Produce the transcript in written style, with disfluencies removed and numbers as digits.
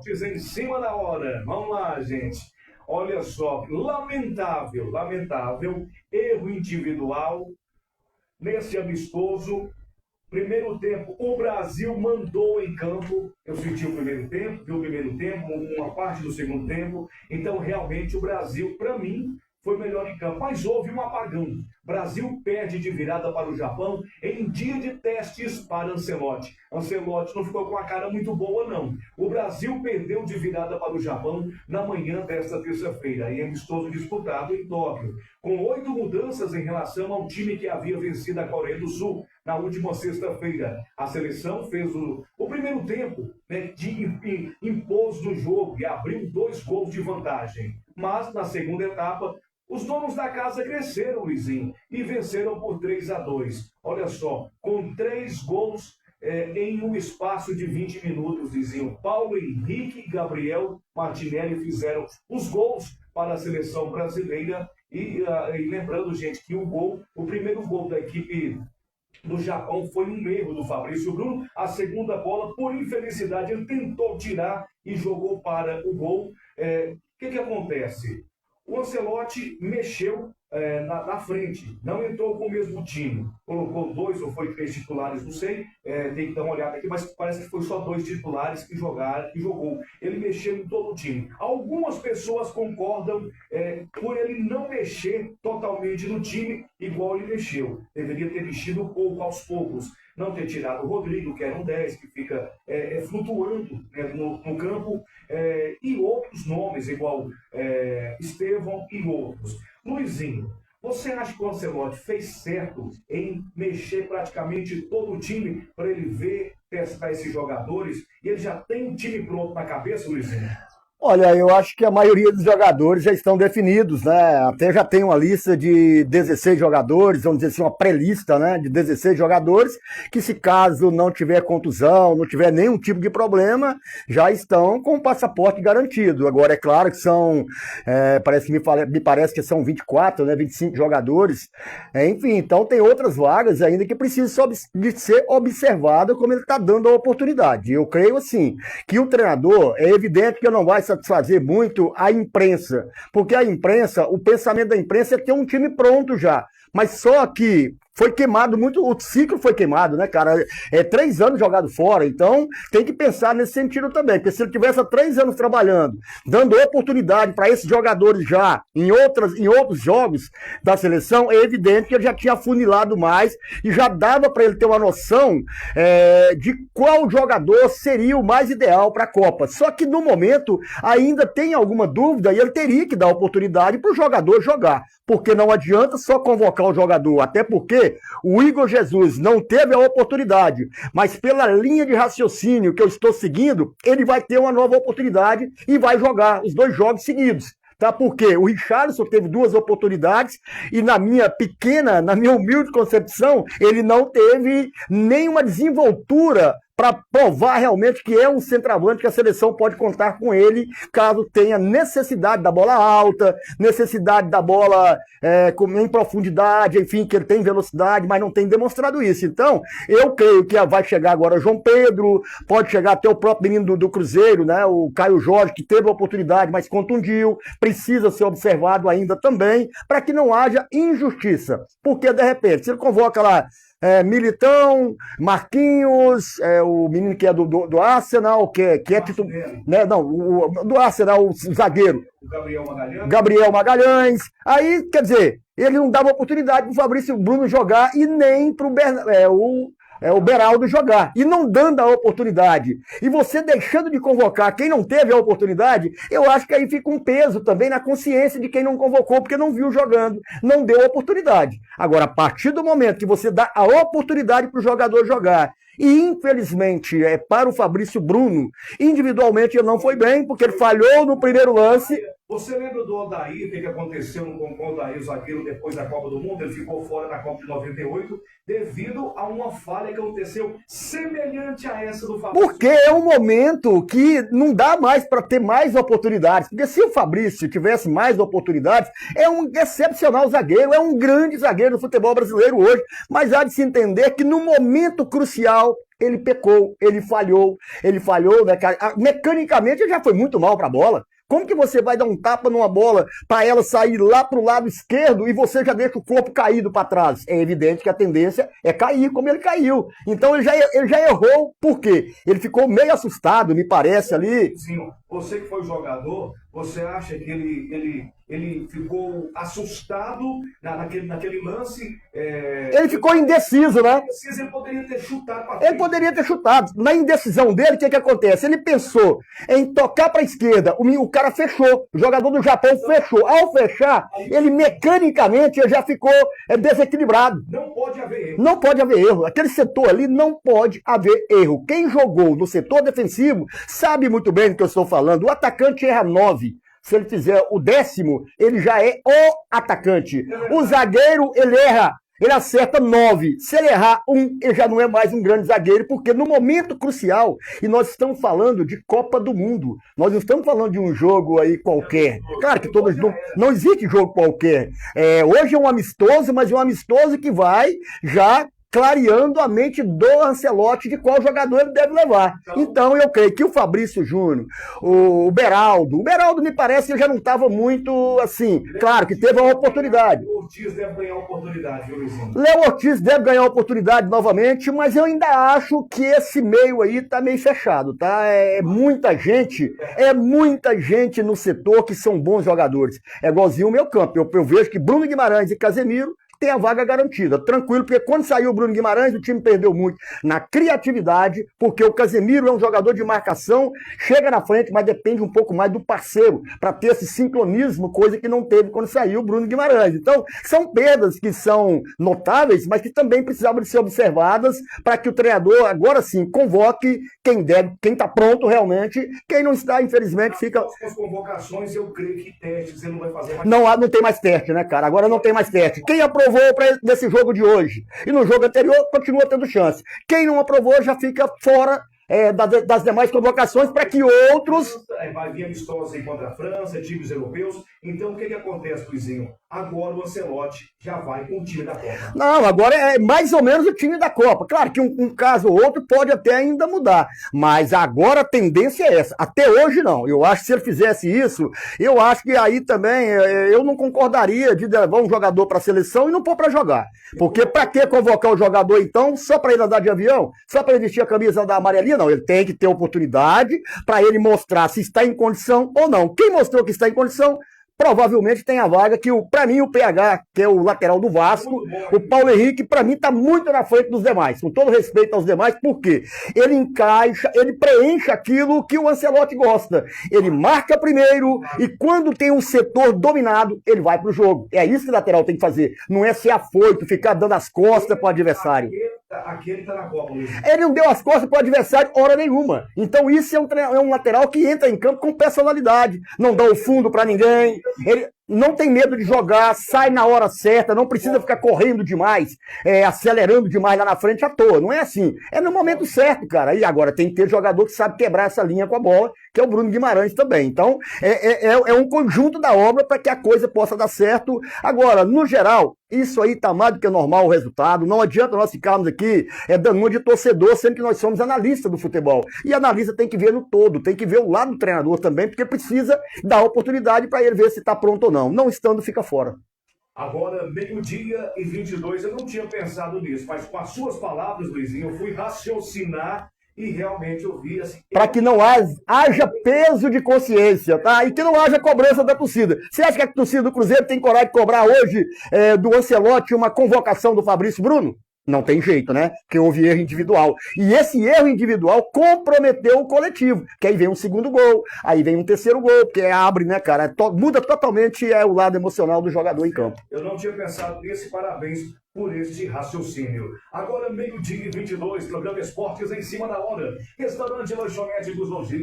Esportes em cima da hora. Vamos lá, gente. Olha só, lamentável erro individual nesse amistoso. Primeiro tempo, o Brasil mandou em campo. Eu senti o primeiro tempo, vi o primeiro tempo, uma parte do segundo tempo. Então, realmente, o Brasil, para mim, foi melhor em campo. Mas houve um apagão. Brasil perde de virada para o Japão em dia de testes para Ancelotti. Ancelotti não ficou com a cara muito boa, não. O Brasil perdeu de virada para o Japão na manhã desta terça-feira, em amistoso disputado em Tóquio, com 8 mudanças em relação ao time que havia vencido a Coreia do Sul na última sexta-feira. A seleção fez o primeiro tempo, né, impôs no jogo e abriu 2 gols de vantagem. Mas, na segunda etapa, os donos da casa cresceram, Luizinho, e venceram por 3-2. Olha só, com 3 gols em um espaço de 20 minutos, Luizinho. Paulo Henrique e Gabriel Martinelli fizeram os gols para a seleção brasileira. E lembrando, gente, que o primeiro gol da equipe do Japão foi um erro do Fabrício Bruno. A segunda bola, por infelicidade, ele tentou tirar e jogou para o gol. O que acontece? O Ancelotti mexeu na frente, não entrou com o mesmo time. Colocou 2 ou foi 3 titulares, não sei, tem que dar uma olhada aqui, mas parece que foi só 2 titulares que jogou. Ele mexeu em todo o time. Algumas pessoas concordam por ele não mexer totalmente no time igual ele mexeu. Deveria ter mexido pouco aos poucos. Não ter tirado o Rodrigo, que era um 10, que fica flutuando, né, no campo, e outros nomes, igual Estevão e outros. Luizinho, você acha que o Ancelotti fez certo em mexer praticamente todo o time para ele ver, testar esses jogadores? E ele já tem um time pronto na cabeça, Luizinho? Olha, eu acho que a maioria dos jogadores já estão definidos, né? Até já tem uma lista de 16 jogadores, vamos dizer assim, uma pré-lista, né? De 16 jogadores, que se caso não tiver contusão, não tiver nenhum tipo de problema, já estão com o passaporte garantido. Agora, é claro que são, me parece que são 24, né? 25 jogadores. Enfim, então tem outras vagas ainda que precisam de ser observadas como ele está dando a oportunidade. Eu creio, assim, que o treinador, é evidente que não vai satisfazer muito a imprensa, porque a imprensa, o pensamento da imprensa é ter um time pronto já, mas só que foi queimado muito, o ciclo foi queimado, né, cara? 3 anos jogado fora, então tem que pensar nesse sentido também, porque se ele tivesse há 3 anos trabalhando, dando oportunidade para esses jogadores já em outros jogos da seleção, é evidente que ele já tinha afunilado mais e já dava para ele ter uma noção de qual jogador seria o mais ideal para a Copa. Só que no momento ainda tem alguma dúvida e ele teria que dar oportunidade para o jogador jogar, porque não adianta só convocar o jogador, até porque o Igor Jesus não teve a oportunidade, mas pela linha de raciocínio que eu estou seguindo, ele vai ter uma nova oportunidade e vai jogar os 2 jogos seguidos. Tá? Porque o Richarlison teve 2 oportunidades e na minha humilde concepção, ele não teve nenhuma desenvoltura para provar realmente que é um centroavante, que a seleção pode contar com ele, caso tenha necessidade da bola alta, necessidade da bola em profundidade, enfim, que ele tem velocidade, mas não tem demonstrado isso. Então, eu creio que vai chegar agora o João Pedro, pode chegar até o próprio menino do Cruzeiro, né, o Caio Jorge, que teve a oportunidade, mas contundiu, precisa ser observado ainda também, para que não haja injustiça. Porque, de repente, se ele convoca lá Militão, Marquinhos, o menino que é do Arsenal, que é titular, né? Não, do Arsenal, o zagueiro. Gabriel Magalhães. Aí, quer dizer, ele não dava oportunidade para o Fabrício Bruno jogar e nem para o Beraldo jogar, e não dando a oportunidade, e você deixando de convocar quem não teve a oportunidade, eu acho que aí fica um peso também na consciência de quem não convocou, porque não viu jogando, não deu a oportunidade. Agora, a partir do momento que você dá a oportunidade para o jogador jogar, e infelizmente, para o Fabrício Bruno, individualmente ele não foi bem, porque ele falhou no primeiro lance. Você lembra do Odair, o que aconteceu com o Odair, o zagueiro, depois da Copa do Mundo? Ele ficou fora da Copa de 98 devido a uma falha que aconteceu semelhante a essa do Fabrício. Porque é um momento que não dá mais para ter mais oportunidades. Porque se o Fabrício tivesse mais oportunidades, é um excepcional zagueiro, é um grande zagueiro do futebol brasileiro hoje. Mas há de se entender que no momento crucial ele pecou, ele falhou, né, cara? Mecanicamente ele já foi muito mal pra bola. Como que você vai dar um tapa numa bola para ela sair lá pro lado esquerdo e você já deixa o corpo caído para trás? É evidente que a tendência é cair como ele caiu. Então ele já errou, por quê? Ele ficou meio assustado, me parece ali. Sim, você que foi jogador, você acha que ele ficou assustado naquele lance? Ele ficou indeciso, né? Ele poderia ter chutado para frente. Ele poderia ter chutado. Na indecisão dele, o que acontece? Ele pensou em tocar para a esquerda, o cara fechou, o jogador do Japão fechou. Ao fechar, ele mecanicamente já ficou desequilibrado. Não pode haver erro. Não pode haver erro. Aquele setor ali não pode haver erro. Quem jogou no setor defensivo sabe muito bem do que eu estou falando. O atacante erra 9. Se ele fizer o 10º, ele já é o atacante. O zagueiro, ele erra. Ele acerta 9. Se ele errar 1, ele já não é mais um grande zagueiro, porque no momento crucial, e nós estamos falando de Copa do Mundo, nós não estamos falando de um jogo aí qualquer. Claro que todos não existe jogo qualquer. Hoje é um amistoso, mas é um amistoso que vai já clareando a mente do Ancelotti de qual jogador ele deve levar. Então eu creio que o Fabrício Júnior, o Beraldo me parece que já não estava muito assim, claro que teve uma oportunidade. O Ortiz deve ganhar oportunidade, viu, Luizinho? Léo Ortiz deve ganhar oportunidade novamente, mas eu ainda acho que esse meio aí tá meio fechado, tá? É muita gente no setor que são bons jogadores. É igualzinho o meu campo. Eu vejo que Bruno Guimarães e Casemiro tem a vaga garantida, tranquilo, porque quando saiu o Bruno Guimarães, o time perdeu muito na criatividade, porque o Casemiro é um jogador de marcação, chega na frente, mas depende um pouco mais do parceiro, para ter esse sincronismo, coisa que não teve quando saiu o Bruno Guimarães. Então, são perdas que são notáveis, mas que também precisavam de ser observadas para que o treinador, agora sim, convoque quem está pronto realmente, quem não está, infelizmente, fica... As convocações, eu creio que testes ele não vai fazer mais. Não tem mais teste, né, cara? Agora não tem mais teste. Quem aprovou nesse jogo de hoje e no jogo anterior continua tendo chance. Quem não aprovou já fica fora das demais convocações para que outros... Vai vir amistosa contra a França, times europeus. Então o que acontece, Luizinho? Agora o Ancelotti já vai com o time da Copa. Não, agora é mais ou menos o time da Copa. Claro que um caso ou outro pode até ainda mudar, mas agora a tendência é essa. Até hoje não. Eu acho que se ele fizesse isso, eu acho que aí também eu não concordaria de levar um jogador para a seleção e não pôr para jogar. Porque para que convocar o jogador então só para ele andar de avião? Só para ele vestir a camisa da amarelinha? Não, ele tem que ter oportunidade para ele mostrar se está em condição ou não. Quem mostrou que está em condição provavelmente tem a vaga que, para mim, o PH, que é o lateral do Vasco, o Paulo Henrique, para mim, está muito na frente dos demais. Com todo respeito aos demais, porque ele encaixa, ele preenche aquilo que o Ancelotti gosta. Ele marca primeiro e quando tem um setor dominado, ele vai pro jogo. É isso que o lateral tem que fazer. Não é ser afoito, ficar dando as costas pro adversário. Aqui ele tá na Copa, Luiz. Ele não deu as costas pro adversário hora nenhuma. Então isso é um lateral que entra em campo com personalidade. Não dá o fundo para ninguém. Ele não tem medo de jogar, sai na hora certa, não precisa ficar correndo demais, acelerando demais lá na frente à toa. Não é assim. É no momento certo, cara. E agora tem que ter jogador que sabe quebrar essa linha com a bola, que é o Bruno Guimarães também. Então, é um conjunto da obra para que a coisa possa dar certo. Agora, no geral, isso aí tá mais do que normal o resultado. Não adianta nós ficarmos aqui dando uma de torcedor, sendo que nós somos analistas do futebol. E analista tem que ver no todo, tem que ver o lado do treinador também, porque precisa dar oportunidade para ele ver se está pronto ou não. Não estando, fica fora. Agora, 12:22, eu não tinha pensado nisso, mas com as suas palavras, Luizinho, eu fui raciocinar e realmente eu vi assim... Para que não haja peso de consciência, tá? E que não haja cobrança da torcida. Você acha que a torcida do Cruzeiro tem coragem de cobrar hoje do Ancelotti uma convocação do Fabrício Bruno? Não tem jeito, né? Porque houve erro individual. E esse erro individual comprometeu o coletivo. Que aí vem um segundo gol, aí vem um terceiro gol, porque abre, né, cara? Muda totalmente o lado emocional do jogador em campo. Eu não tinha pensado nisso e parabéns por este raciocínio. Agora, 12:22, programa Esportes em cima da hora. Restaurante Lanchonete dos Longínquos.